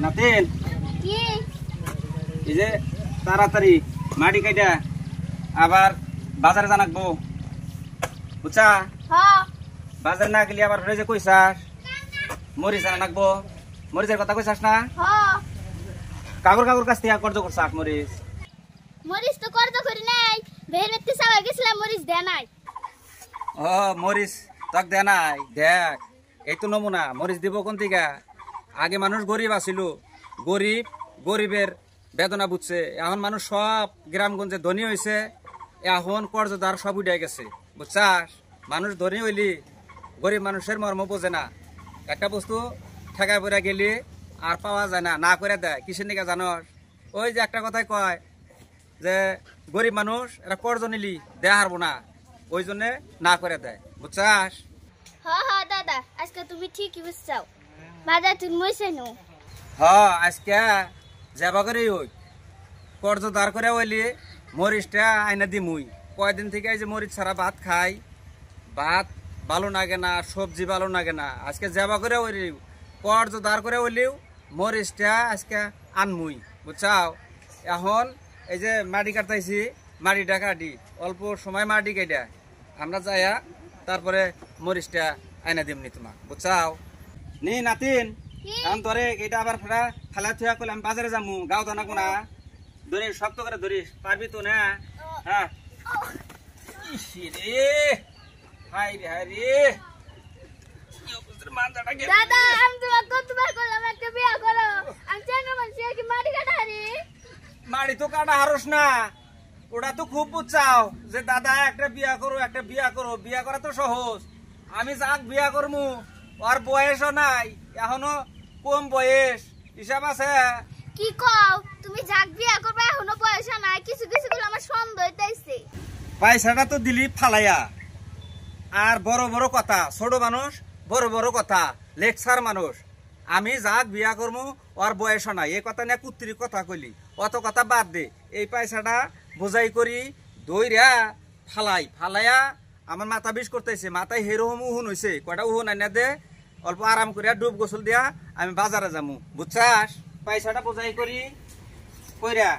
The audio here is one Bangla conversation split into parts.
নাতিন কি এই যে তাড়াতাড়ি মাটি কাইটা আবার বাজারে জানাকবো বুঝছা হ্যাঁ বাজারে না গেলে আবার ফ্রেজে কইসাস মরিচ আনা নাকবো মরিচের কথা কইসাস না হ্যাঁ কাকুর কাছ থেকে কর্জ করছাস মরিচ মরিচ তো করতে করি নাই বেহেরতে সবাই গেছিলাম মরিচ দে নাই ও মরিচ তক দে নাই দেখ এই তো নমুনা মরিচ দিব কোন থেকে আগে মানুষ গরিব আছিল গরিবের বেদনা বুঝছে এখন মানুষ সব গ্রামগঞ্জে ধনী হয়েছে এখন কর্জদার সব উঠে গেছে বুঝছাস মানুষ ধনী হইলি গরিব মানুষের মর্ম বোঝে না একটা বস্তু ঠেকায় পড়ে গেলি আর পাওয়া যায় না না করে দেয় কিসের নিকে জানস ওই যে একটা কথাই কয় যে গরিব মানুষ এটা কর্জ নিলি দেয়া হারবো না ওই জন্যে না করে দেয় বুঝছাস হ্যাঁ হ্যাঁ দাদা আজকে তুমি ঠিকই বুঝছাও বাজার তুমি মইছে নো আজকে যাবা করে ওই কর্জ দাঁড় করে ওইলি মরিচটা আইনা দিমুই কয়দিন থেকে এই যে মরিচ ছাড়া ভাত খাই ভাত ভালো লাগে না সবজি ভালো লাগে না আজকে যাবা করে ওইলি কর্জ দাঁড় করে ওইলিও মরিচটা আজকে আনমুই বুঝছাও এখন এই যে মাটি কাটতাইছি মাটিটা কাটি অল্প সময় মাটি কেটে আমরা যাইয়া তারপরে মরিচটা আইনা দিমনি তোমাক বুঝছাও নি নাতিন এখন তোরে এটা আবার ফেলা থুয়া করলে আমি বাজারে যাবো গাও দানা কোনা ধরিস শক্ত করে ধরিস পারবি তো না হ্যাঁ রে হাই রে দাদা আমি তোমাকে কতবার করলাম একটা বিয়ে করো আমি চেঙ্গা মানুষ কি মাটি কাটা হারি মাড়ি তো কাটা হারস না ওটা তো খুব বুঝছাও যে দাদা একটা বিয়া করো বিয়া করা তো সহজ আমি যাক বিয়া করমু ওর বয়সও নাই এখনো কম বয়স হিসাব আছে কি কও তুমি যাক বিয়ে করবে এখনো বয়স নাই কিছু কিছু গুলো আমার সন্দেহ হইতাইছে পয়সাটা তো দিলি ফালাইয়া আর বড় কথা ছোট মানুষ বড় কথা লেকচার মানুষ আমি যাক বিয়া করমু ওর বয়স নাই এই কথা নিয়ে কুত্তির কথা কইলি অত কথা বাদ দে এই পয়সাটা বোঝাই করি দইরা ফালাইয়া আমার মাথা বিষ করতেছে মাথায় হেরোম উহুন হয়েছে কয়টা উহুন আইনা দে অল্প আরাম করিয়া ডুব গোসল দিয়া আমি বাজারে যামু বুঝছাস পয়সাটা বোঝাই করি কইরা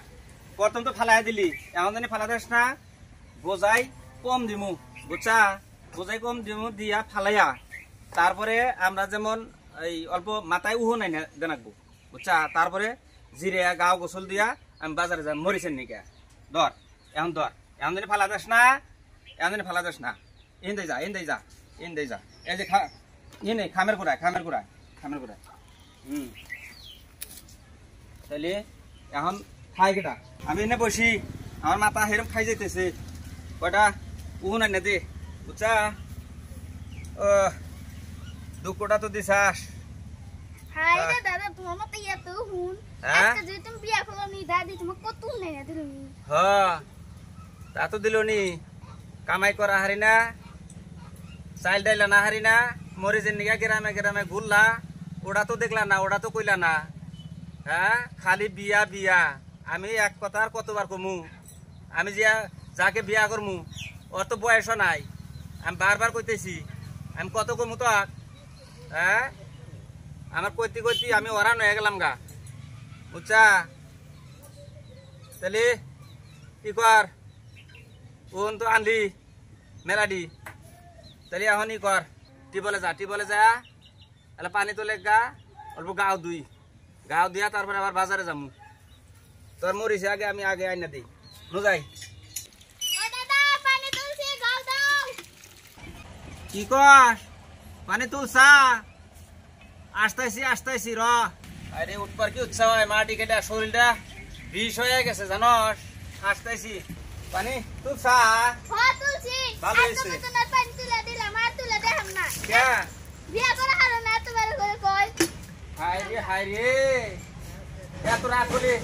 প্রথম তো ফালাই দিলি এমন জানি ফালা দিস না বোঝাই কম দিমু বুঝছা বোঝাই কম দিমু দিয়া ফালাইয়া তারপরে আমরা যেমন এই অল্প মাথায় উহো নাই দেনাকবো বুঝছা তারপরে জিরে গাও গোসল দিয়া আমি বাজারে যাই মরিচের নিকে ধর এখন জানি ফালা দিস না এমন জানি ফালা দিস না ইন দেই যা এই যে ইনে খামের গুড়ায় তাহলে এখন খাই কেটা আমি এনে বসি আমার মাথা হেরম খাই যাইতেছে কয়টা উহুন আনে দে বুঝছা দুঃখটা তো দিছাস হাই রে দাদা তোমার মতো এত হুন আজকে যে তুমি বিয়ে করলো নি দাদি তোমাকে কত নাই না দিল নি তা তো দিল নি কামাই করা হারি না চাইল ডাইলা না হারি না মরিচের নিগা গ্রামে ঘুরলা ওটা তো দেখলা না ওটা তো কইলা না হ্যাঁ খালি বিয়া আমি এক কথা আর কতবার কমু আমি যাকে বিয়া করমু ওর তো বয়স নাই আমি বারবার কইতেছি আমি কত কমু তো হ্যাঁ আমার কইতে আমি ওরান হয়ে গেলাম গা বুঝছা তাহলে কি কর ওন তো আনলি মেলাডি তাহলে এখন ই কর টিবলে যা তাহলে পানি তোলে গা অল্প গাও দিয়া তারপরে আবার বাজারে যামু তোর মরিছে আমি আগে আইনা দিই যাই কি কর পানি তুলছা আসতেছি র আরে উঠবার কি উৎসাহ হয় মাটি কেটে শরীরটা বিষ হয়ে গেছে জানস আসতেছি পানি তুলছা ভালো হয়েছে হাই রে এত রাত হলে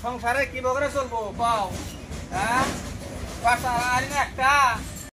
সংসারে কি বগরে চলবো পাও হ্যাঁ একটা